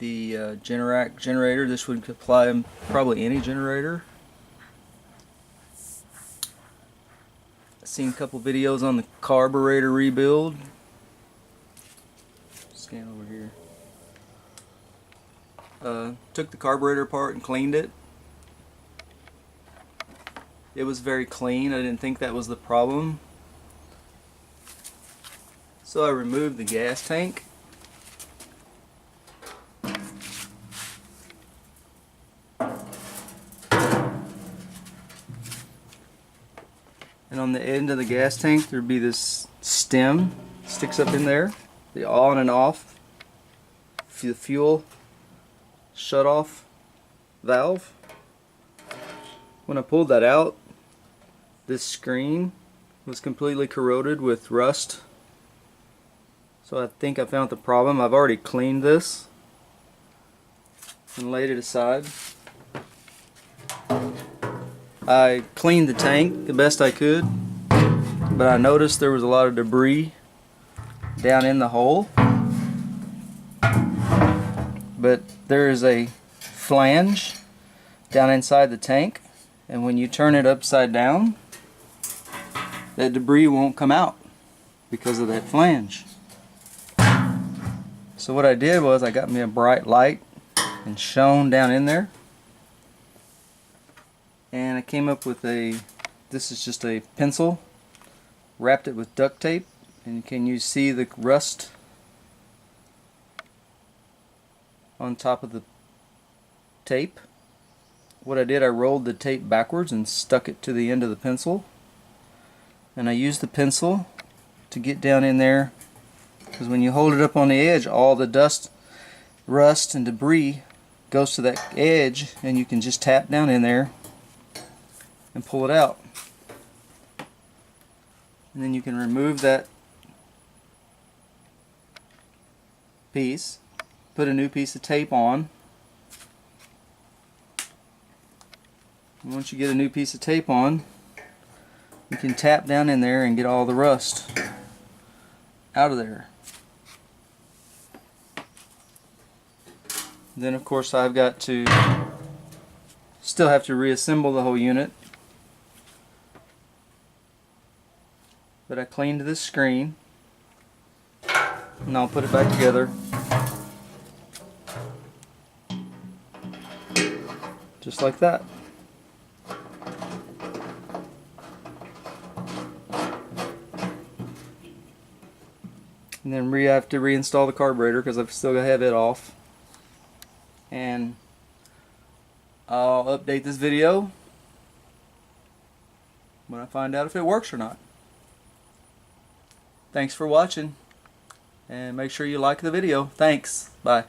the Generac generator. This would apply to probably any generator. I've seen a couple videos on the carburetor rebuild. Scan over here. Took the carburetor apart and cleaned it. It was very clean. I didn't think that was the problem. So I removed the gas tank. And on the end of the gas tank there'd be this stem sticks up in there, the on and off, the fuel shut off valve. When I pulled that out, this screen was completely corroded with rust. So I think I found the problem. I've already cleaned this and laid it aside. I cleaned the tank the best I could, but I noticed there was a lot of debris down in the hole. But there is a flange down inside the tank, and when you turn it upside down, that debris won't come out because of that flange. So what I did was I got me a bright light and shone down in there, and I came up with this is just a pencil, wrapped it with duct tape, and can you see the rust on top of the tape? What I did, I rolled the tape backwards and stuck it to the end of the pencil, and I used the pencil to get down in there, because when you hold it up on the edge, all the dust, rust and debris goes to that edge, and you can just tap down in there and pull it out. And then you can remove that piece, put a new piece of tape on. And once you get a new piece of tape on, you can tap down in there and get all the rust out of there. Then of course I've got to still have to reassemble the whole unit. But I cleaned this screen and I'll put it back together just like that. And then I have to reinstall the carburetor because I've still got to have it off. And I'll update this video when I find out if it works or not. Thanks for watching, and make sure you like the video. Thanks. Bye.